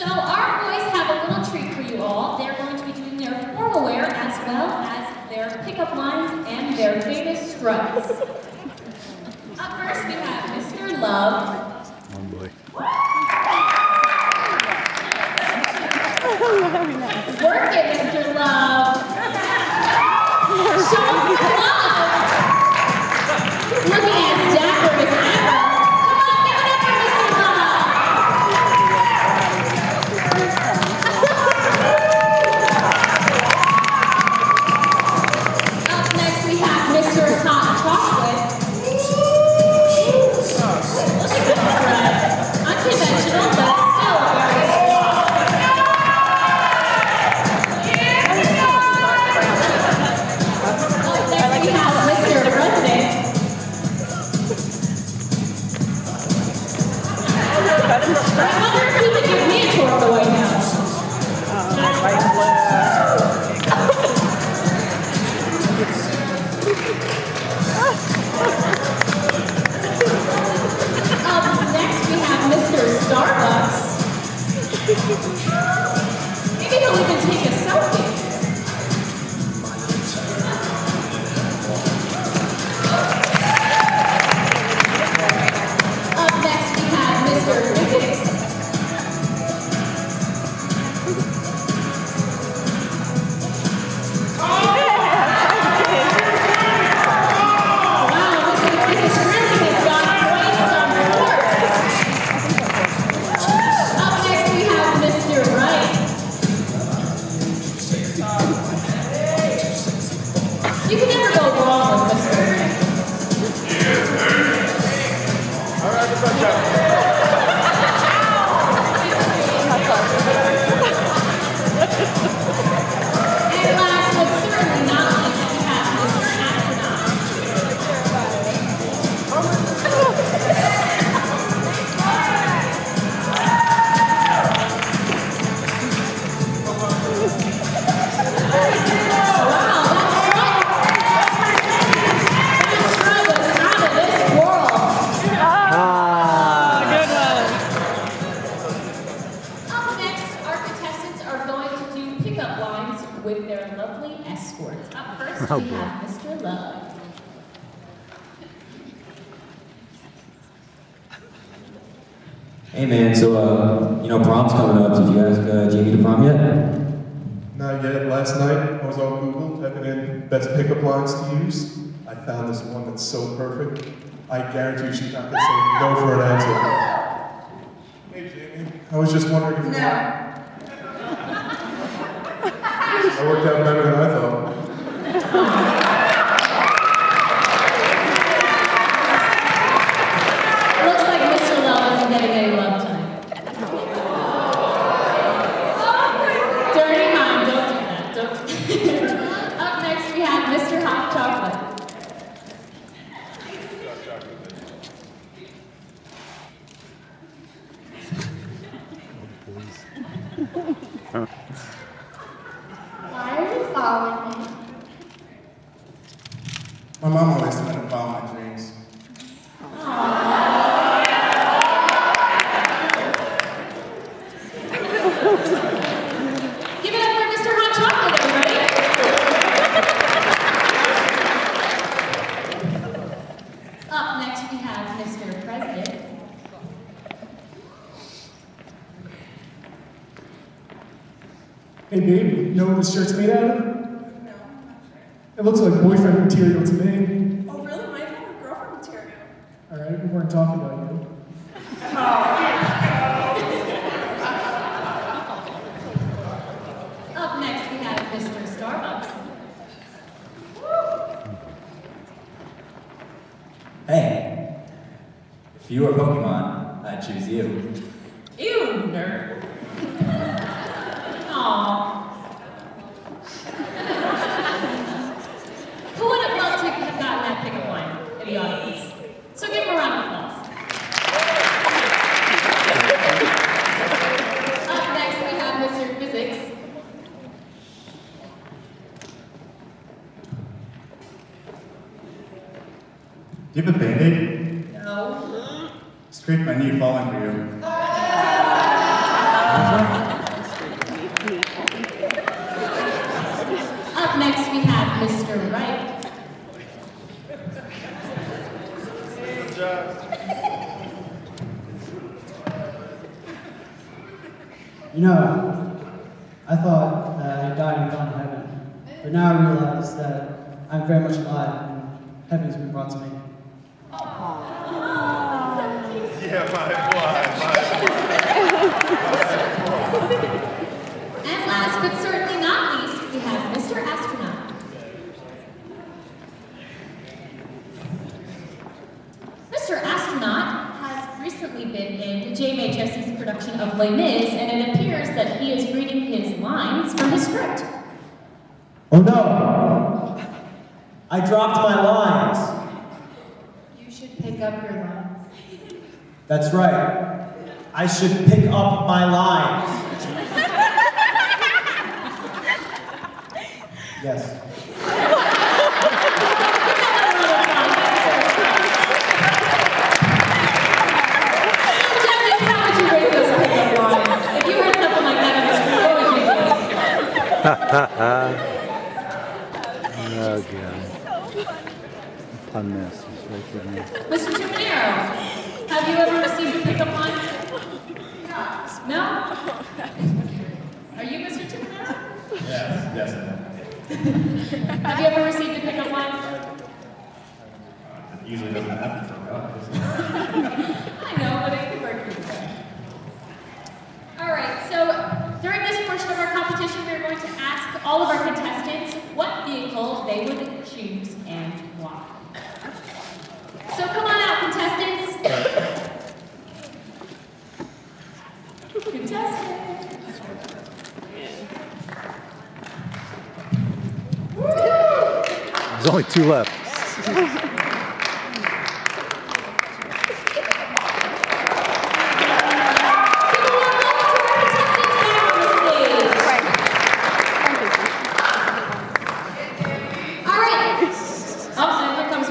So our boys have a little treat for you all. They're going to be doing their formal wear as well as their pickup lines and their famous struts. Up first we have Mr. Love. Oh boy. Work it, Mr. Love. Show us some love. Looking as dapper as ever. Come on, give it up for Mr. Love. Up next we have Mr. Hot Chocolate. Look at this thread. Unconventional, but still very strong. Up next we have Mr. President. I wonder if he could give me a tour of the White House. Up next we have Mr. Starbucks. Maybe he'll even take a selfie. Up next we have Mr. Physics. Wow, Mr. Physics really has got quite some force. Up next we have Mr. Wright. You can never go wrong with Mr. Wright. And last but certainly not least, we have Mr. Astronaut. Wow, that strut was out of this world. Up next, our contestants are going to do pickup lines with their lovely escorts. Up first, Oh, we boy. have Mr. Love. Hey man, so prom's coming up. Did you ask Jamie to prom yet? Not yet. Last night, I was on Google typing in best pickup lines to use. I found this one that's so perfect. I guarantee you she's not going to say no for an answer. Hey Jamie, I was just wondering if That worked out better than I thought. Looks like Mr. Love isn't getting any love tonight. Dirty mind, don't do that. Don't do that. Up next, we have Mr. Hot Chocolate. Why are you following me? My mom always told me to follow my dreams. Give it up for Mr. Hot Chocolate, everybody. Up next, we have Mr. President. Hey baby, you know what this shirt's made out of? No, I'm not sure. It looks like boyfriend material to me. Oh, really? My phone or girlfriend material? Alright, we weren't talking about you. Up next, we have Mr. Starbucks. Hey, if you were Pokemon, I'd choose you. Ew, nerd. Aww. Who would have loved to have gotten that pickup line in the audience? So give him a round of applause. Up next, we have Mr. Physics. Do you have a Band-Aid? No. Scraped my knee falling for you. You know, I thought that I died and gone to heaven, but now I realize that I'm very much alive and heaven's been brought to me. And last but certainly not least, we have Mr. Astronaut. Mr. Astronaut has recently been in JMHS's production of Les Mis, and it appears that he is reading his lines from his script. Oh no! I dropped my lines. You should pick up your lines. That's right. I should pick up my lines. Yes. Judges, how would you rate those pickup lines? If you heard something like that on the street, what would you do? Oh, God. Punness is right there. Mr. Tumanero, have you ever received a pickup line? No? Are you Mr. Tumanero? Yes, I have. Have you ever received a pickup line? It usually doesn't happen for guys. I know, but it could work either way. Alright, so during this portion of our competition, we're going to ask all of our contestants what vehicle they would choose and why. So come on out, contestants. Contestants. There's only two left.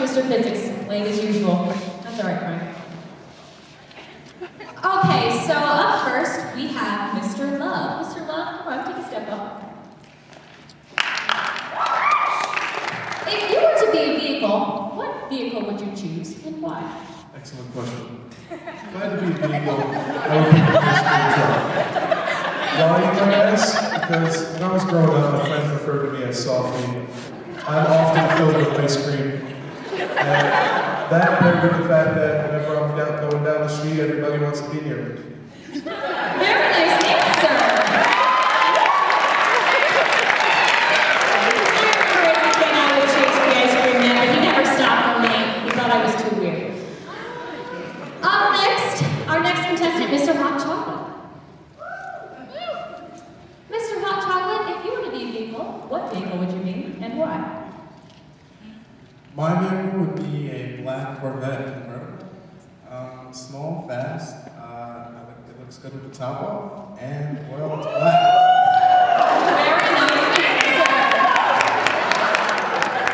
Mr. Physics, late as usual. That's all right, Frank. Okay, so up first we have Mr. Love. Mr. Love, come on, take a step up. If you were to be a vehicle, what vehicle would you choose and why? Excellent question. If I had to be a vehicle, I would pick a ice cream truck. Why, you might ask? Because when I was growing up, my friends referred to me as Softly. I'm often filled with ice cream. And that paired with the fact that whenever I'm going down the street, everybody wants to be near me. Very nice answer. I remember as a kid I would chase the ice cream man, but he never stopped for me. He thought I was too weird. Up next, our next contestant, Mr. Hot Chocolate. Mr. Hot Chocolate, if you were to be a vehicle, what vehicle would you be and why? My vehicle would be a black Corvette convertible. Small, fast, it looks good with the top off, and well, it's black. Very nice answer.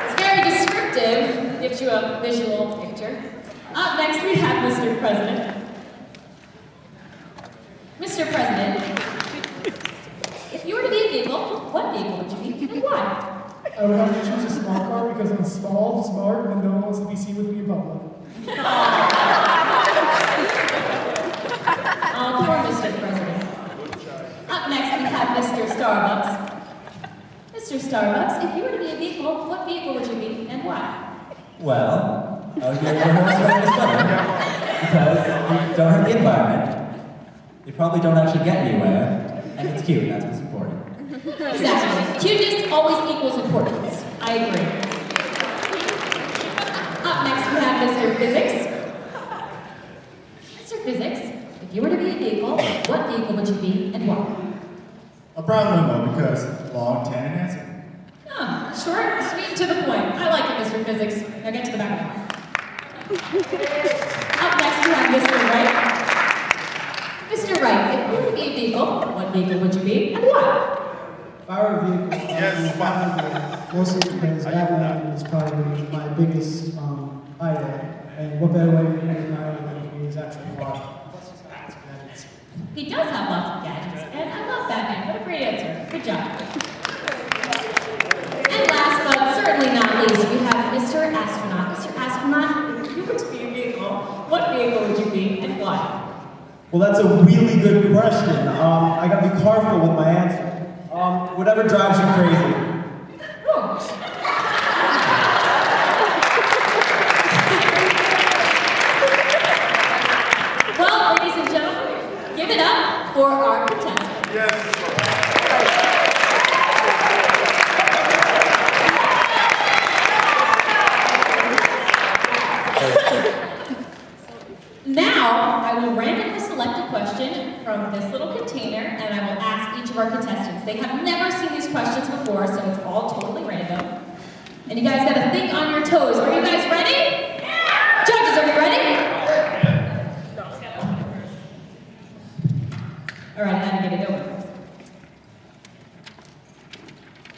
It's very descriptive, gives you a visual picture. Up next we have Mr. President. Mr. President, if you were to be a vehicle, what vehicle would you be and why? I would have to choose a small car because I'm small, smart, and no one wants to be seen with me in public. Oh, poor Mr. President. Up next, we have Mr. Starbucks. Mr. Starbucks, if you were to be a vehicle, what vehicle would you be and why? Well, I would be able to horse around the summer because you don't hurt the environment. You probably don't actually get anywhere, and it's cute. That's what's important. Exactly. Cuteness always equals importance. I agree. Up next, we have Mr. Physics. Mr. Physics, if you were to be a vehicle, what vehicle would you be and why? A brown limo because long, tan, and handsome. Ah, short, sweet, and to the point. I like it, Mr. Physics. Now get to the back of the car. Up next, we have Mr. Wright. Mr. Wright, if you were to be a vehicle, what vehicle would you be and why? If I were a vehicle, mostly because Batman is probably my biggest idol, and what better way to be an idol than he is actually a car. He does have lots of gadgets, and I love Batman. What a great answer. Good job. And last but certainly not least, we have Mr. Astronaut. Mr. Astronaut, if you were to be a vehicle, what vehicle would you be and why? Well, that's a really good question. I got to be careful with my answer. Whatever drives you crazy. Well, ladies and gentlemen, give it up for our contestant. Yes. Now, I will randomly select a question from this little container, and I will ask each of our contestants. They have never seen these questions before, so it's all totally random. And you guys gotta think on your toes. Are you guys ready? Yeah! Judges, are you ready? All right, I had to get it over.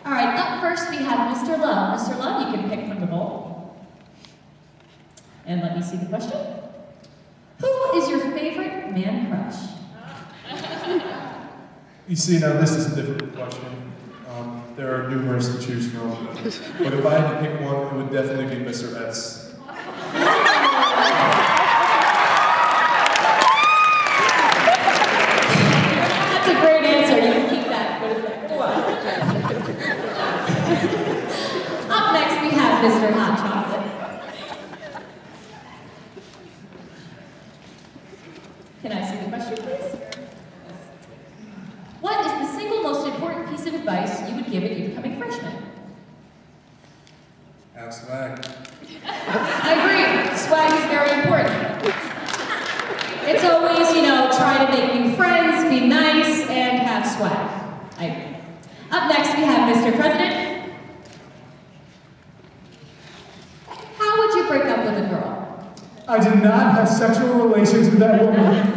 All right, up first we have Mr. Love. Mr. Love, you can pick from the bowl. And let me see the question. Who is your favorite man crush? You see, now this is a difficult question. There are numerous to choose from. But if I had to pick one, it would definitely be Mr. S. That's a great answer. You can keep that. Put it back. Up next, we have Mr. Hot Chocolate. Can I see the question, please? What is the single most important piece of advice you would give an incoming freshman? Have swag. I agree. Swag is very important. It's always, try to make new friends, be nice, and have swag. I agree. Up next, we have Mr. President. How would you break up with a girl? I did not have sexual relations with that woman.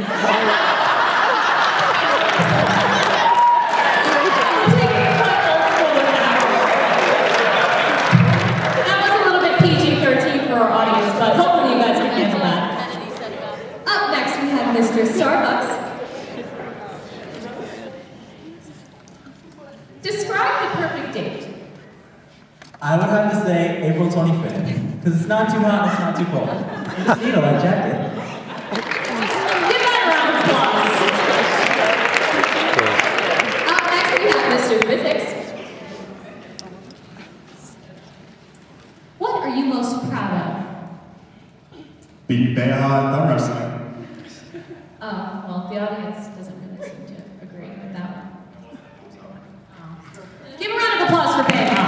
That was a little bit PG-13 for our audience, but hopefully you guys can handle that. Up next, we have Mr. Starbucks. Describe the perfect date. I would have to say April 25th, because it's not too hot and it's not too cold. You just need a light jacket. Give that a round of applause. Up next, we have Mr. Physics. What are you most proud of? Beat Beha in thumb wrestling. Well, the audience doesn't really seem to agree with that one. Give a round of applause for Beha.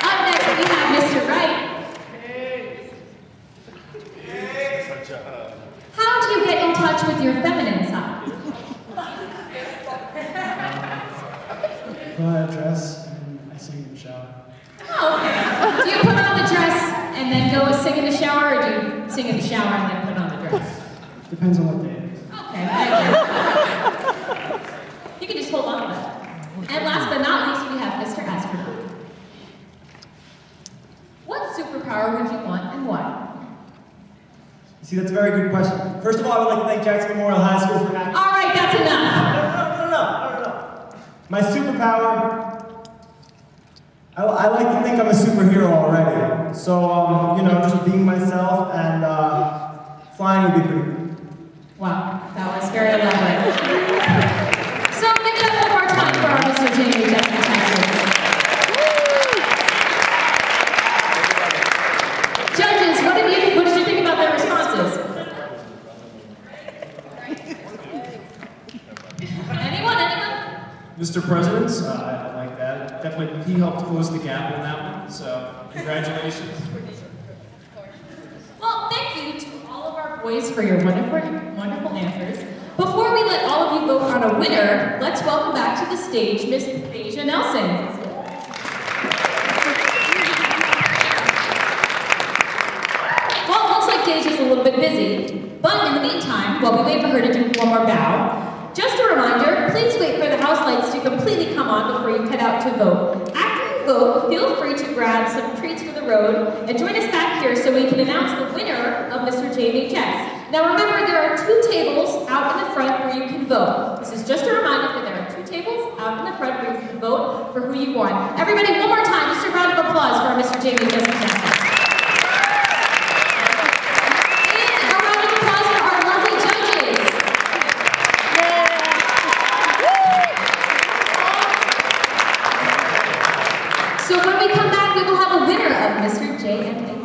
Up next, we have Mr. Wright. How do you get in touch with your feminine side? Put on a dress and I sing in the shower. Oh, okay. Do you put on the dress and then go sing in the shower, or do you sing in the shower and then put on the dress? Depends on what day it is. Okay, thank you. You can just hold on to that. And last but not least, we have Mr. Astronaut. What superpower would you want and why? You see, that's a very good question. First of all, I would like to thank Jackson Memorial High School for having me. All right, that's enough. No. My superpower, I like to think I'm a superhero already. So, just being myself and flying would be pretty good. Wow, that was very elaborate. So give it up one more time for our Mr. JMHS contestants. Judges, what did you think about their responses? Anyone? Mr. President, I like that. Definitely, he helped close the gap on that one, so congratulations. Well, thank you to all of our boys for your wonderful answers. Before we let all of you vote on a winner, let's welcome back to the stage Miss Asia Nelson. Well, it looks like Deja's a little bit busy, but in the meantime, while we wait for her to do one more bow, just a reminder, please wait for the house lights to completely come on before you head out to vote. After you vote, feel free to grab some treats for the road and join us back here so we can announce the winner of Mr. JMHS. Now remember, there are 2 tables out in the front where you can vote. This is just a reminder that there are 2 tables out in the front where you can vote for who you want. Everybody, one more time, just a round of applause for our Mr. JMHS contestants. And a round of applause for our lovely judges. So when we come back, we will have a winner of Mr. JMHS.